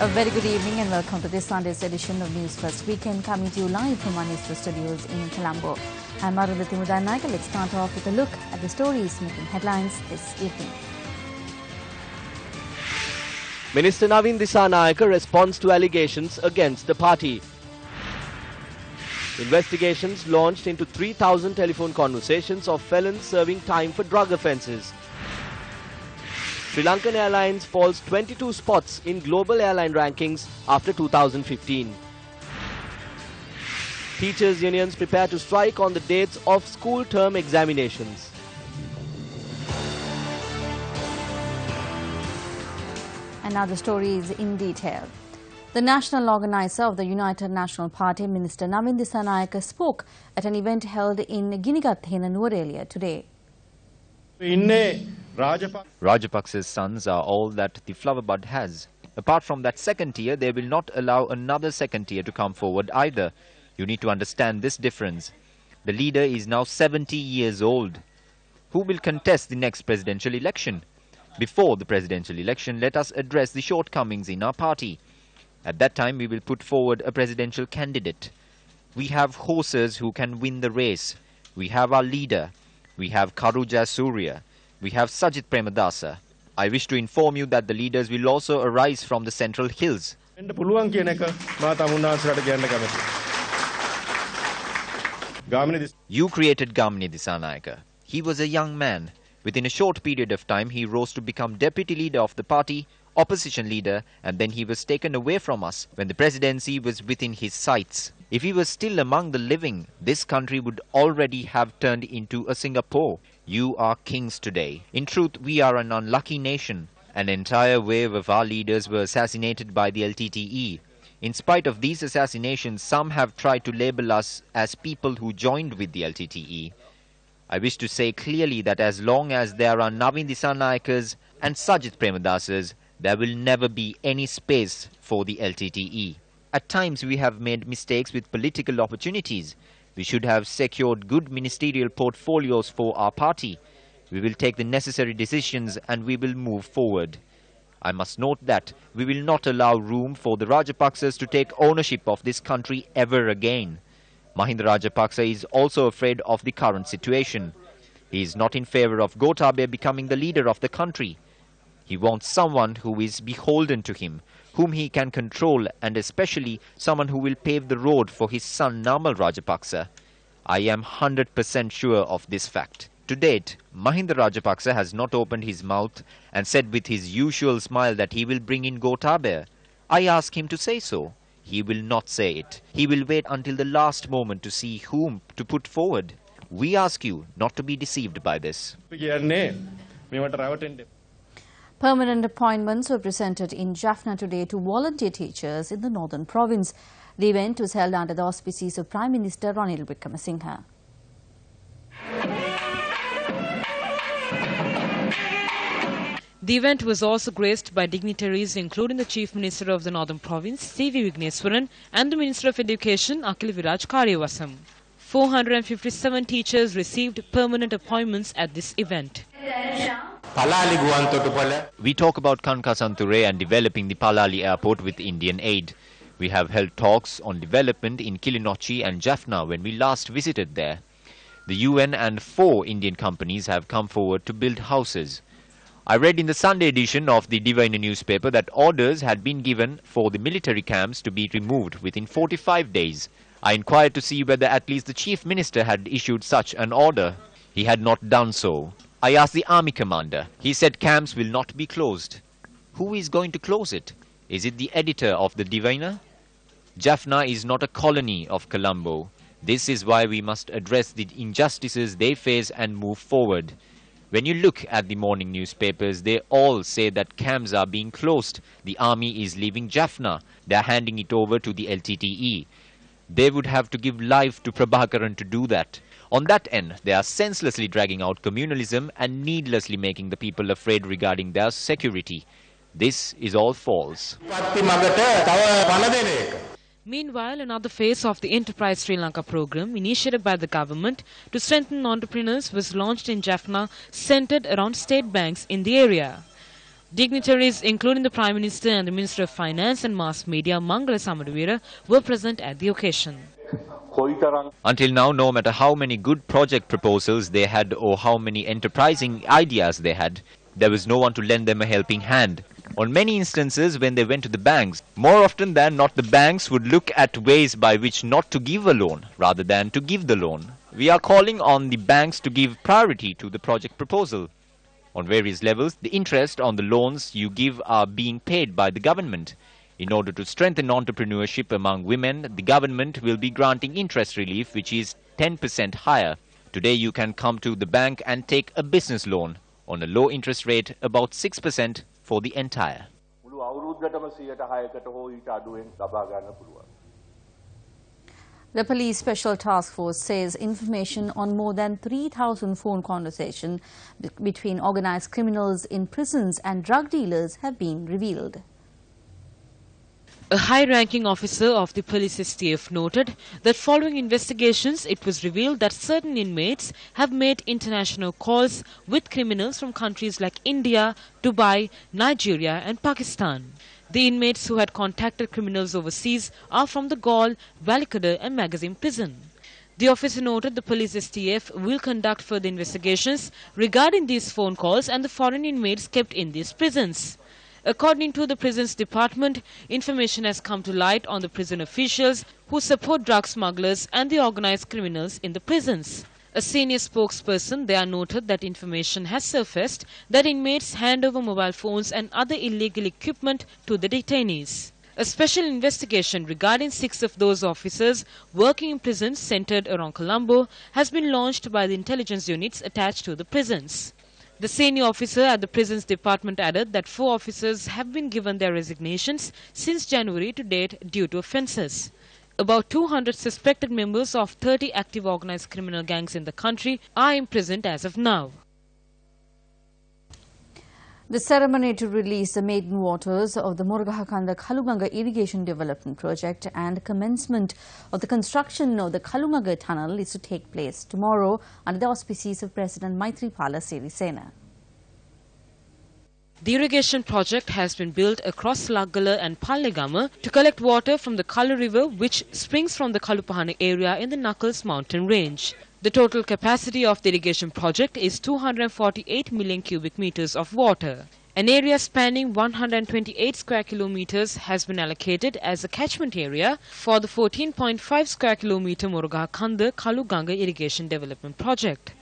A very good evening and welcome to this Sunday's edition of News First Weekend, coming to you live from our Newsfirst studios in Colombo. I'm Arundhati Mudanaika. Let's start off with a look at the stories making headlines this evening. Minister Navin Dissanayake responds to allegations against the party. Investigations launched into 3,000 telephone conversations of felons serving time for drug offences. Sri Lankan Airlines falls 22 spots in global airline rankings after 2015. Teachers' unions prepare to strike on the dates of school term examinations. And now the stories in detail. The national organizer of the United National Party, Minister Navin Dissanayake, spoke at an event held in Ginigathena, Nuwara today. Rajapaksa's sons are all that the flower bud has. Apart from that second tier, they will not allow another second tier to come forward either. You need to understand this difference. The leader is now 70 years old. Who will contest the next presidential election? Before the presidential election, let us address the shortcomings in our party. At that time, we will put forward a presidential candidate. We have horses who can win the race. We have our leader. We have Kalu Surya. We have Sajith Premadasa. I wish to inform you that the leaders will also arise from the central hills. You created Gamini Dissanayake. He was a young man. Within a short period of time, he rose to become deputy leader of the party, opposition leader, and then he was taken away from us when the presidency was within his sights. If he was still among the living, this country would already have turned into a Singapore. You are kings today. In truth, we are an unlucky nation. An entire wave of our leaders were assassinated by the LTTE. In spite of these assassinations, some have tried to label us as people who joined with the LTTE. I wish to say clearly that as long as there are Navin Dissanayakes and Sajith Premadasas, there will never be any space for the LTTE. At times we have made mistakes with political opportunities. We should have secured good ministerial portfolios for our party. We will take the necessary decisions and we will move forward. I must note that we will not allow room for the Rajapaksas to take ownership of this country ever again. Mahinda Rajapaksa is also afraid of the current situation. He is not in favor of Gotabaya becoming the leader of the country. He wants someone who is beholden to him, whom he can control, and especially someone who will pave the road for his son Namal Rajapaksa. I am 100% sure of this fact. To date, Mahinda Rajapaksa has not opened his mouth and said with his usual smile that he will bring in Gotabaya. I ask him to say so. He will not say it. He will wait until the last moment to see whom to put forward. We ask you not to be deceived by this. Permanent appointments were presented in Jaffna today to volunteer teachers in the northern province. The event was held under the auspices of Prime Minister Ranil Wickremesinghe. The event was also graced by dignitaries including the Chief Minister of the Northern Province, C.V. Vigneswaran, and the Minister of Education, Akil Viraj Karyavasam. 457 teachers received permanent appointments at this event. We talk about Kankasanture and developing the Palali airport with Indian aid. We have held talks on development in Kilinochchi and Jaffna when we last visited there. The UN and 4 Indian companies have come forward to build houses. I read in the Sunday edition of the Divine newspaper that orders had been given for the military camps to be removed within 45 days. I inquired to see whether at least the Chief Minister had issued such an order. He had not done so. I asked the army commander. He said camps will not be closed. Who is going to close it? Is it the editor of the Diviner? Jaffna is not a colony of Colombo. This is why we must address the injustices they face and move forward. When you look at the morning newspapers, they all say that camps are being closed. The army is leaving Jaffna. They are handing it over to the LTTE. They would have to give life to Prabhakaran to do that. On that end, they are senselessly dragging out communalism and needlessly making the people afraid regarding their security. This is all false. Meanwhile, another phase of the Enterprise Sri Lanka program initiated by the government to strengthen entrepreneurs was launched in Jaffna, centered around state banks in the area. Dignitaries including the Prime Minister and the Minister of Finance and Mass Media, Mangala Samadavira, were present at the occasion. Until now, no matter how many good project proposals they had or how many enterprising ideas they had, there was no one to lend them a helping hand. On many instances, when they went to the banks, more often than not, the banks would look at ways by which not to give a loan rather than to give the loan. We are calling on the banks to give priority to the project proposal. On various levels, the interest on the loans you give are being paid by the government. In order to strengthen entrepreneurship among women, the government will be granting interest relief, which is 10% higher. Today, you can come to the bank and take a business loan on a low interest rate, about 6% for the entire. The Police Special Task Force says information on more than 3,000 phone conversations between organized criminals in prisons and drug dealers have been revealed. A high-ranking officer of the police STF noted that following investigations, it was revealed that certain inmates have made international calls with criminals from countries like India, Dubai, Nigeria and Pakistan. The inmates who had contacted criminals overseas are from the Gaul, Valikada and Magazine prison. The officer noted the police STF will conduct further investigations regarding these phone calls and the foreign inmates kept in these prisons. According to the prisons department, information has come to light on the prison officials who support drug smugglers and the organized criminals in the prisons. A senior spokesperson there noted that information has surfaced that inmates hand over mobile phones and other illegal equipment to the detainees. A special investigation regarding 6 of those officers working in prisons centered around Colombo has been launched by the intelligence units attached to the prisons. The senior officer at the prisons department added that 4 officers have been given their resignations since January to date due to offences. About 200 suspected members of 30 active organized criminal gangs in the country are imprisoned as of now. The ceremony to release the maiden waters of the Morugahakanda Kalu Irrigation Development Project and commencement of the construction of the Kalu Tunnel is to take place tomorrow under the auspices of President Maithripala Sirisena. The irrigation project has been built across Laggala and Pallegama to collect water from the Kalu River, which springs from the Kalupahana area in the Knuckles mountain range. The total capacity of the irrigation project is 248 million cubic meters of water. An area spanning 128 square kilometers has been allocated as a catchment area for the 14.5 square kilometer Morugahakanda Kalu Ganga Irrigation Development Project.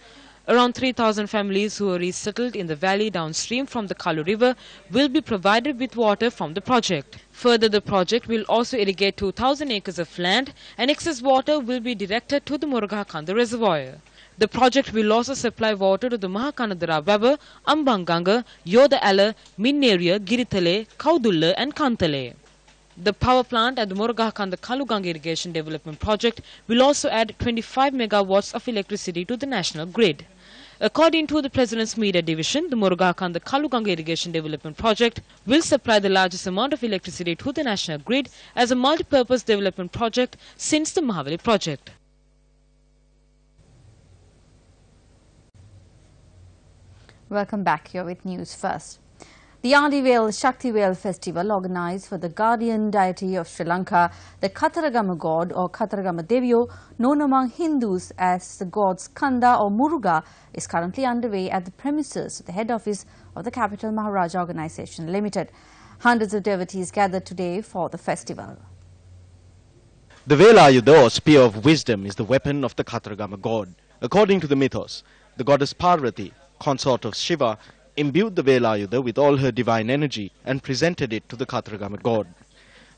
Around 3,000 families who are resettled in the valley downstream from the Kalu River will be provided with water from the project. Further, the project will also irrigate 2,000 acres of land and excess water will be directed to the Morugahakanda reservoir. The project will also supply water to the Mahakanadara Baba, Ambanganga, Yoda Ala, Minneria, Giritale, Kaudulla and Kantale. The power plant at the Morugahakanda Kalu Ganga Irrigation Development Project will also add 25 megawatts of electricity to the national grid. According to the President's Media Division, the Morugahakanda Kalu Ganga Irrigation Development Project will supply the largest amount of electricity to the national grid as a multi-purpose development project since the Mahavali project. Welcome back. You're with News First. The Adivel Shakti Oil Festival, organized for the guardian deity of Sri Lanka, the Katharagama god or Katharagama Devyo, known among Hindus as the gods Kanda or Muruga, is currently underway at the premises of the head office of the Capital Maharaja Organisation Limited. Hundreds of devotees gathered today for the festival. The Velayuda, or spear of wisdom, is the weapon of the Katharagama god. According to the mythos, the goddess Parvati, consort of Shiva, imbued the Velayuda with all her divine energy and presented it to the Katharagama god.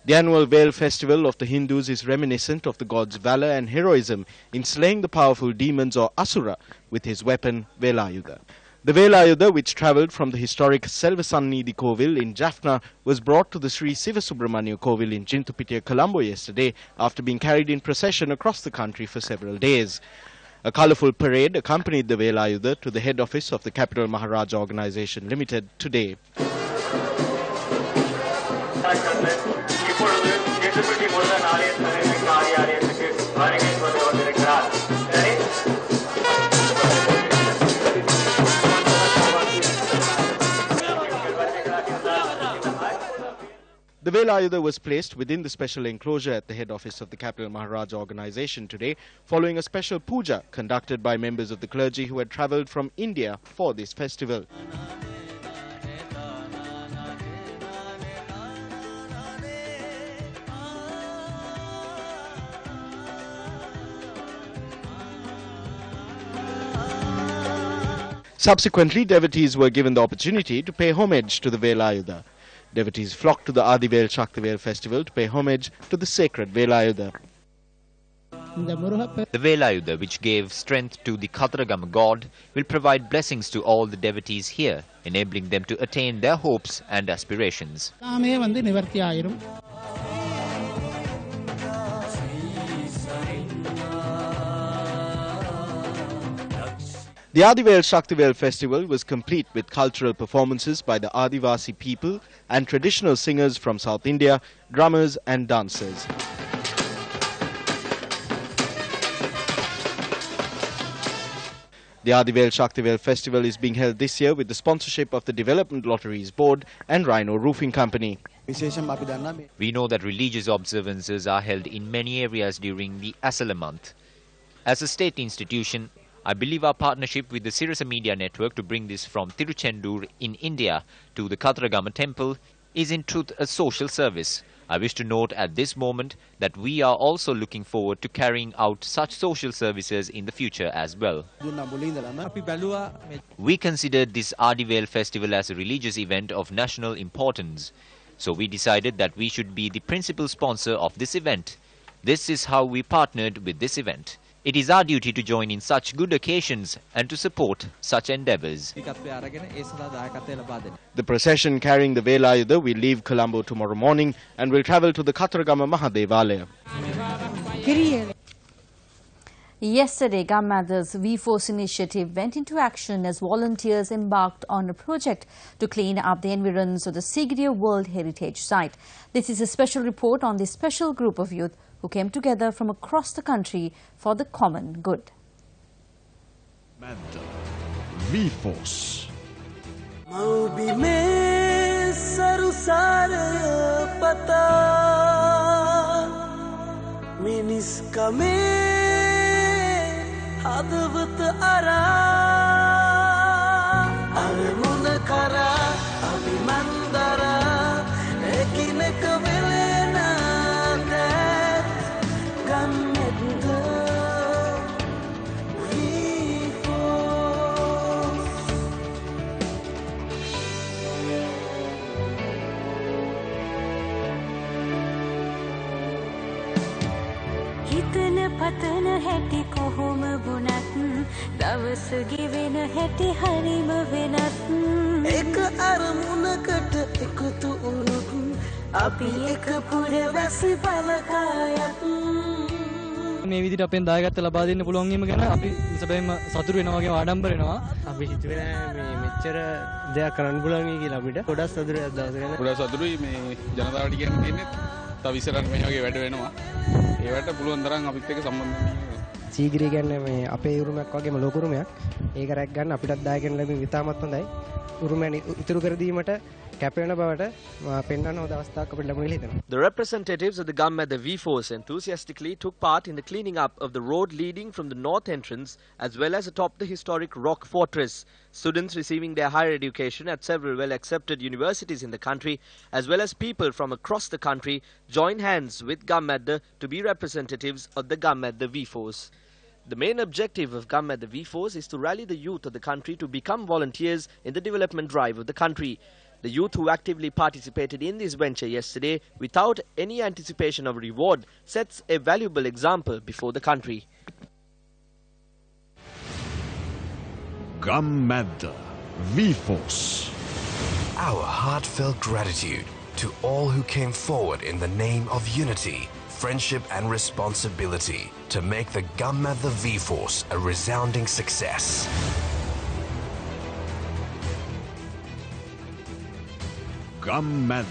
The annual Veil festival of the Hindus is reminiscent of the god's valor and heroism in slaying the powerful demons or Asura with his weapon Velayuda. The Velayuda, which travelled from the historic Selvasannidhi Kovil in Jaffna, was brought to the Sri Sivasubramanya Kovil in Jintupitiya, Colombo yesterday after being carried in procession across the country for several days. A colourful parade accompanied the Velayuda to the head office of the Capital Maharaja Organisation Limited today. The Velayuda was placed within the special enclosure at the head office of the Capital Maharaja organization today, following a special puja conducted by members of the clergy who had travelled from India for this festival. Subsequently, devotees were given the opportunity to pay homage to the Velayuda. Devotees flocked to the Shakti Oil Festival to pay homage to the sacred Velayuda. The Velayuda, which gave strength to the Khatragama god, will provide blessings to all the devotees here, enabling them to attain their hopes and aspirations. The Shakti Oil Festival was complete with cultural performances by the Adivasi people and traditional singers from South India, drummers and dancers. The Shakti Oil Festival is being held this year with the sponsorship of the Development Lotteries Board and Rhino Roofing Company. We know that religious observances are held in many areas during the Asala month. As a state institution, I believe our partnership with the Sirasa Media Network to bring this from Tiruchendur in India to the Khatragama temple is in truth a social service. I wish to note at this moment that we are also looking forward to carrying out such social services in the future as well. We considered this Adivel festival as a religious event of national importance. So we decided that we should be the principal sponsor of this event. This is how we partnered with this event. It is our duty to join in such good occasions and to support such endeavours. The procession carrying the Velayuda will leave Colombo tomorrow morning and will travel to the Khatragama Mahadevalaya. Yesterday, Gamada's VForce Initiative went into action as volunteers embarked on a project to clean up the environs of the Sigiriya World Heritage Site. This is a special report on this special group of youth who came together from across the country for the common good. VForce. පතන හැටි කොහොම වුණත් දවස ගෙවෙන හැටි හරිම වෙනත් එක අරමුණකට එකතු වුණොත් අපි එක පුරවැසි බලකායක් මේ විදිහට අපෙන් දායකත්වය ලබා දෙන්න පුළුවන් වීම ගැන අපි සැබෑම සතුටු වෙනවා වගේ ආඩම්බර වෙනවා අපි හිතුවේ නෑ මේ මෙච්චර දෙයක් කරන්න පුළුවන් කියලා අපිට ගොඩක් සතුටුයි අද දවසේ ගැන ගොඩක් සතුටුයි මේ ජනතාවට කියන්න තියෙන්නේ තව ඉස්සරහට මේ වගේ වැඩ වෙනවා ඒවට පුළුවන් තරම් අපිත් එක්ක සම්බන්ධ වෙන්න සීගිරිය කියන්නේ මේ අපේ උරුමයක් වගේම ලෝක උරුමයක් ඒක රැක් ගන්න අපිටත් දායකයන් ලැබීම ඉතාමත් හොඳයි උරුමය ඉතුරු කර දීමට කැප වෙන බවට පෙන්වන්න හොඳ අවස්ථාවක් අපිට ලැබුණා කියලා හිතනවා. The representatives of the Ganga VForce enthusiastically took part in the cleaning up of the road leading from the north entrance as well as atop the historic rock fortress. Students receiving their higher education at several well-accepted universities in the country as well as people from across the country joined hands with Ganga to be representatives of the Ganga VForce. The main objective of Ganga VForce is to rally the youth of the country to become volunteers in the development drive of the country. The youth who actively participated in this venture yesterday without any anticipation of reward sets a valuable example before the country. Ganga VForce. Our heartfelt gratitude to all who came forward in the name of unity, friendship and responsibility to make the Ganga VForce a resounding success. Ganga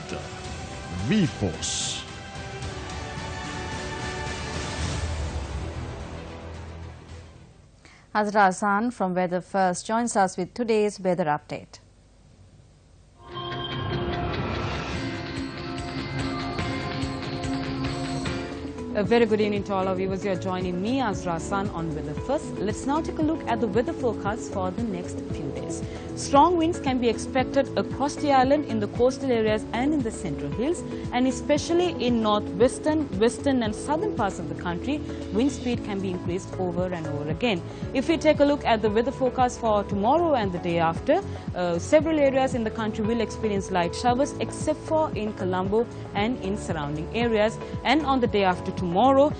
VForce. Hazra Hassan from Weather First joins us with today's weather update. A very good evening to all our viewers. You are joining me, Azra San, on Weather First. Let's now take a look at the weather forecast for the next few days. Strong winds can be expected across the island in the coastal areas and in the central hills, and especially in northwestern, western and southern parts of the country, wind speed can be increased over and over again. If we take a look at the weather forecast for tomorrow and the day after, several areas in the country will experience light showers except for in Colombo and in surrounding areas. And on the day after tomorrow,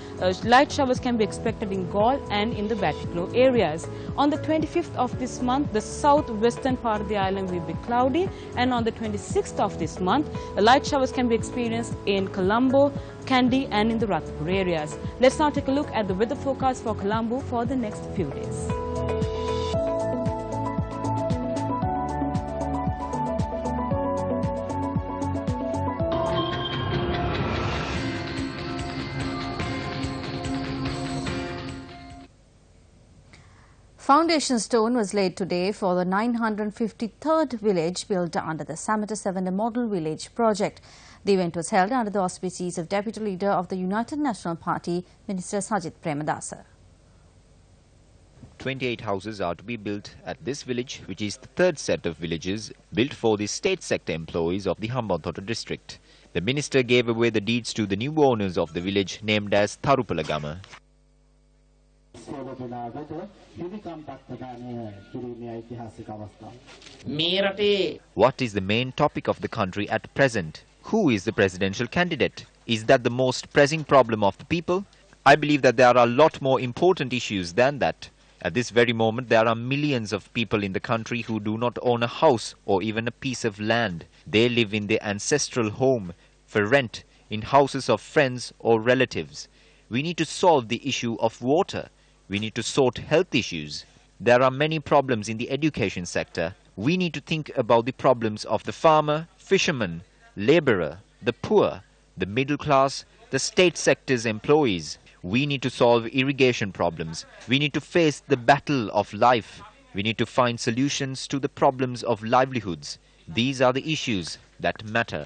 light showers can be expected in Galle and in the Batticaloa areas. On the 25th of this month, the southwestern part of the island will be cloudy, and on the 26th of this month, light showers can be experienced in Colombo, Kandy and in the Rathpur areas. Let's now take a look at the weather forecast for Colombo for the next few days. Foundation stone was laid today for the 953rd village built under the Samata 7 Model Village project. The event was held under the auspices of Deputy Leader of the United National Party, Minister Sajith Premadasa. 28 houses are to be built at this village, which is the third set of villages built for the state sector employees of the Hambantota district. The minister gave away the deeds to the new owners of the village, named as Tharupalagama. What is the main topic of the country at present? Who is the presidential candidate? Is that the most pressing problem of the people? I believe that there are a lot more important issues than that. At this very moment, there are millions of people in the country who do not own a house or even a piece of land. They live in their ancestral home for rent, in houses of friends or relatives. We need to solve the issue of water. We need to sort health issues. There are many problems in the education sector. We need to think about the problems of the farmer, fisherman, labourer, the poor, the middle class, the state sector's employees. We need to solve irrigation problems. We need to face the battle of life. We need to find solutions to the problems of livelihoods. These are the issues that matter.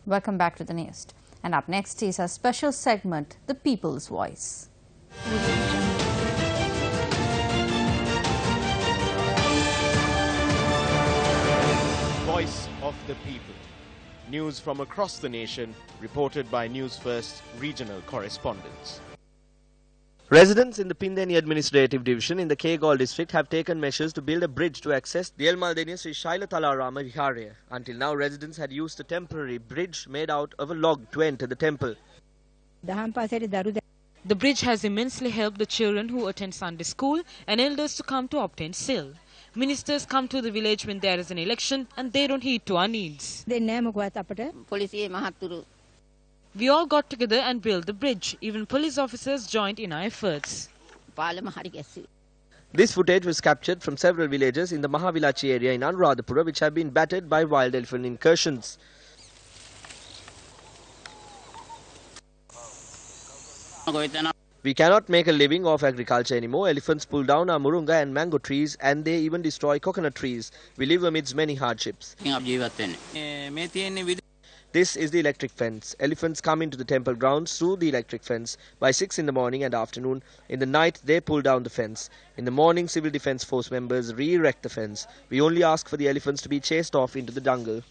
Welcome back to the news. And up next is a special segment, The People's Voice. Voice of the People. News from across the nation, reported by Newsfirst regional correspondents. Residents in the Pindeni Administrative Division in the Kegalle district have taken measures to build a bridge to access the Elmaldeniya Sri Shailathalarama Viharaya. Until now, residents had used a temporary bridge made out of a log to enter the temple. The bridge has immensely helped the children who attend Sunday school and elders to come to obtain seal. Ministers come to the village when there is an election and they don't heed to our needs. We all got together and built the bridge. Even police officers joined in our efforts. This footage was captured from several villages in the Mahavilachi area in Anuradhapura, which have been battered by wild elephant incursions. We cannot make a living off agriculture anymore. Elephants pull down our murunga and mango trees, and they even destroy coconut trees. We live amidst many hardships. This is the electric fence. Elephants come into the temple grounds through the electric fence by 6 in the morning and afternoon. In the night, they pull down the fence. In the morning, Civil Defence Force members re-erect the fence. We only ask for the elephants to be chased off into the jungle.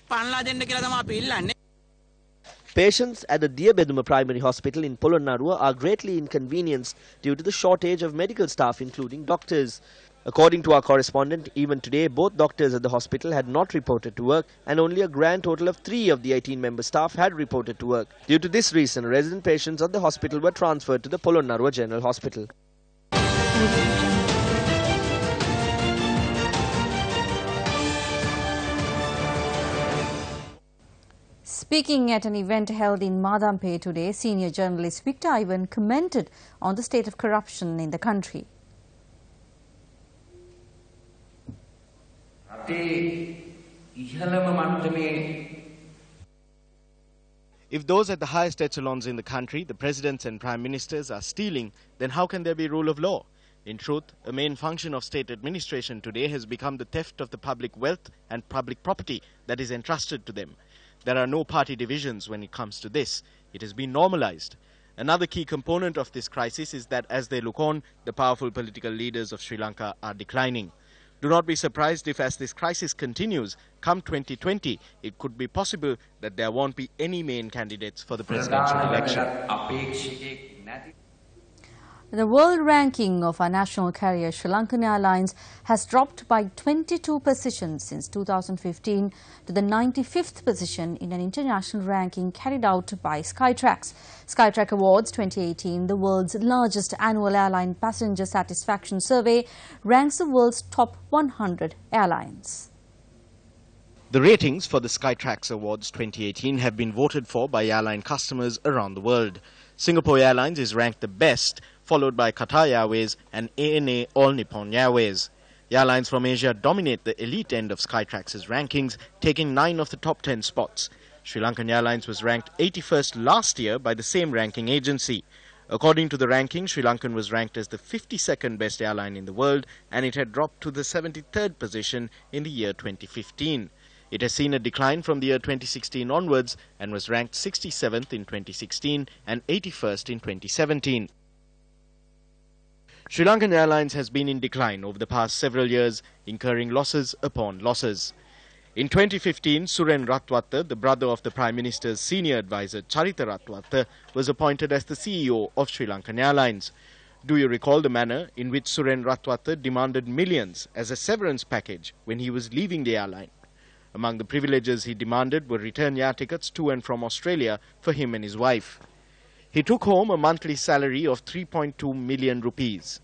Patients at the Diyabeduma Primary Hospital in Polonnaruwa are greatly inconvenienced due to the shortage of medical staff, including doctors. According to our correspondent, even today, both doctors at the hospital had not reported to work, and only a grand total of 3 of the 18-member staff had reported to work. Due to this reason, resident patients at the hospital were transferred to the Polonnaruwa General Hospital. Speaking at an event held in Madampe today, senior journalist Victor Ivan commented on the state of corruption in the country. If those at the highest echelons in the country, the presidents and prime ministers, are stealing, then how can there be rule of law? In truth, a main function of state administration today has become the theft of the public wealth and public property that is entrusted to them. there are no party divisions when it comes to this. It has been normalized. Another key component of this crisis is that as they look on, the powerful political leaders of Sri Lanka are declining. Do not be surprised if, as this crisis continues, come 2020, it could be possible that there won't be any main candidates for the presidential election. The world ranking of our national carrier Sri Lankan Airlines has dropped by 22 positions since 2015 to the 95th position in an international ranking carried out by Skytrax. Skytrax Awards 2018, the world's largest annual airline passenger satisfaction survey, ranks the world's top 100 airlines. The ratings for the Skytrax Awards 2018 have been voted for by airline customers around the world. Singapore Airlines is ranked the best, followed by Qatar Airways and ANA All Nippon Airways. Airlines from Asia dominate the elite end of Skytrax's rankings, taking 9 of the top 10 spots. Sri Lankan Airlines was ranked 81st last year by the same ranking agency. According to the ranking, Sri Lankan was ranked as the 52nd best airline in the world, and it had dropped to the 73rd position in the year 2015. It has seen a decline from the year 2016 onwards and was ranked 67th in 2016 and 81st in 2017. Sri Lankan Airlines has been in decline over the past several years, incurring losses upon losses. In 2015, Suren Ratwatta, the brother of the Prime Minister's senior advisor Charitha Ratwatta, was appointed as the CEO of Sri Lankan Airlines. Do you recall the manner in which Suren Ratwatta demanded millions as a severance package when he was leaving the airline? Among the privileges he demanded were return air tickets to and from Australia for him and his wife. He took home a monthly salary of 3.2 million rupees.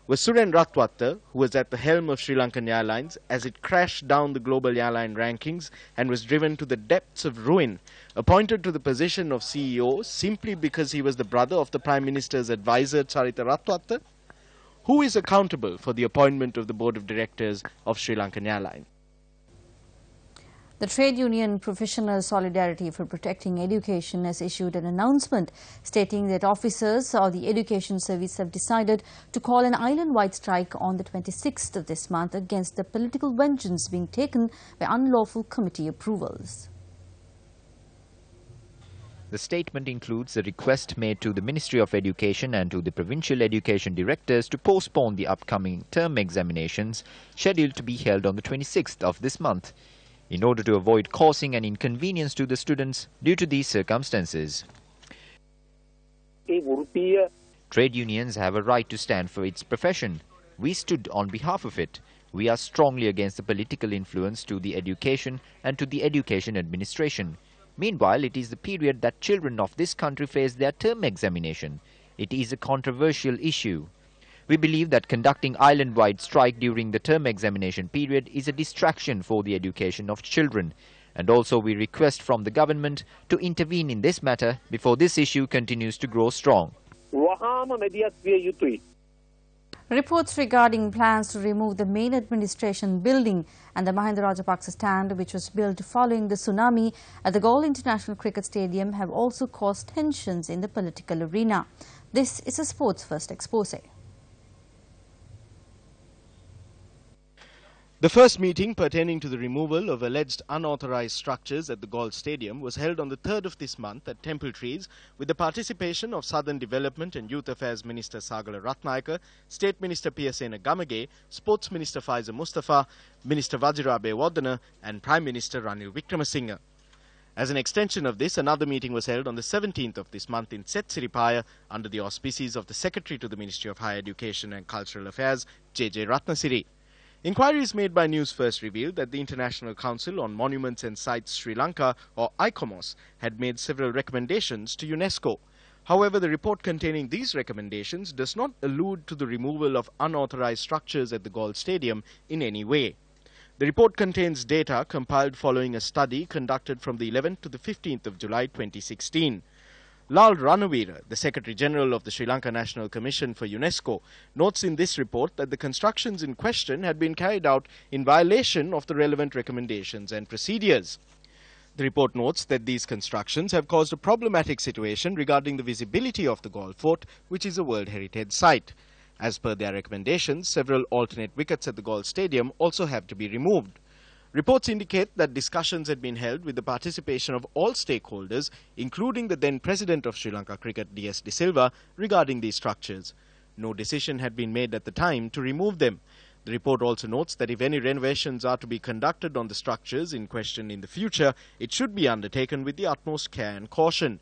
Was Suren Ratwatta, who was at the helm of Sri Lankan Airlines as it crashed down the global airline rankings and was driven to the depths of ruin, appointed to the position of CEO simply because he was the brother of the Prime Minister's advisor Charitha Ratwatta? Who is accountable for the appointment of the Board of Directors of Sri Lankan Airlines? The trade union Professional Solidarity for Protecting Education has issued an announcement stating that officers of the Education Service have decided to call an island-wide strike on the 26th of this month against the political vengeance being taken by unlawful committee approvals. The statement includes a request made to the Ministry of Education and to the provincial education directors to postpone the upcoming term examinations scheduled to be held on the 26th of this month, in order to avoid causing an inconvenience to the students due to these circumstances. Trade unions have a right to stand for its profession. We stood on behalf of it. We are strongly against the political influence to the education and to the education administration. Meanwhile, it is the period that children of this country face their term examination. It is a controversial issue. We believe that conducting island-wide strike during the term examination period is a distraction for the education of children, and also we request from the government to intervene in this matter before this issue continues to grow strong. Reports regarding plans to remove the main administration building and the Mahinda Rajapaksa stand, which was built following the tsunami at the Galle International Cricket Stadium, have also caused tensions in the political arena. This is a Sports First expose. The first meeting pertaining to the removal of alleged unauthorized structures at the Galle Stadium was held on the 3rd of this month at Temple Trees with the participation of Southern Development and Youth Affairs Minister Sagala Ratnayaka, State Minister Piyasena Gamage, Sports Minister Faiza Mustafa, Minister Vajirabe Wadana and Prime Minister Ranil Wickremesinghe. As an extension of this, another meeting was held on the 17th of this month in Setsiripaya under the auspices of the Secretary to the Ministry of Higher Education and Cultural Affairs, J.J. Ratnasiri. Inquiries made by Newsfirst revealed that the International Council on Monuments and Sites Sri Lanka, or ICOMOS, had made several recommendations to UNESCO. However, the report containing these recommendations does not allude to the removal of unauthorized structures at the Galle Stadium in any way. The report contains data compiled following a study conducted from the 11th to the 15th of July 2016. Lal Ranavira, the Secretary-General of the Sri Lanka National Commission for UNESCO, notes in this report that the constructions in question had been carried out in violation of the relevant recommendations and procedures. The report notes that these constructions have caused a problematic situation regarding the visibility of the Galle Fort, which is a World Heritage Site. As per their recommendations, several alternate wickets at the Galle Stadium also have to be removed. Reports indicate that discussions had been held with the participation of all stakeholders, including the then President of Sri Lanka Cricket, DS De Silva, regarding these structures. No decision had been made at the time to remove them. The report also notes that if any renovations are to be conducted on the structures in question in the future, it should be undertaken with the utmost care and caution.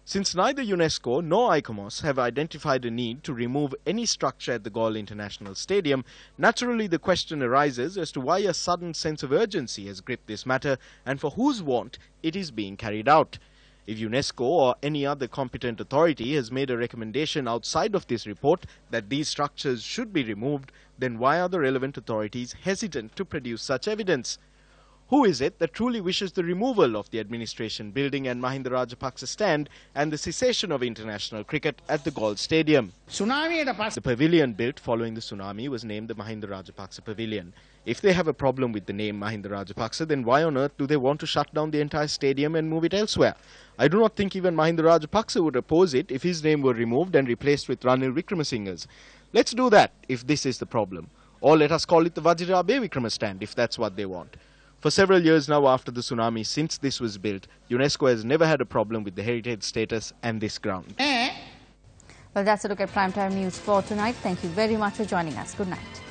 Since neither UNESCO nor ICOMOS have identified a need to remove any structure at the Galle International Stadium, naturally the question arises as to why a sudden sense of urgency has gripped this matter and for whose want it is being carried out. If UNESCO or any other competent authority has made a recommendation outside of this report that these structures should be removed, then why are the relevant authorities hesitant to produce such evidence? Who is it that truly wishes the removal of the administration building and Mahinda Rajapaksa stand and the cessation of international cricket at the Galle Stadium? The pavilion built following the tsunami was named the Mahinda Rajapaksa Pavilion. If they have a problem with the name Mahinda Rajapaksa, then why on earth do they want to shut down the entire stadium and move it elsewhere? I do not think even Mahinda Rajapaksa would oppose it if his name were removed and replaced with Ranil Wickremesinghe's. Let's do that if this is the problem. Or let us call it the Vajira Abe Wickrema stand if that's what they want. For several years now after the tsunami, since this was built, UNESCO has never had a problem with the heritage status and this ground. Well, that's a look at Primetime News for tonight. Thank you very much for joining us. Good night.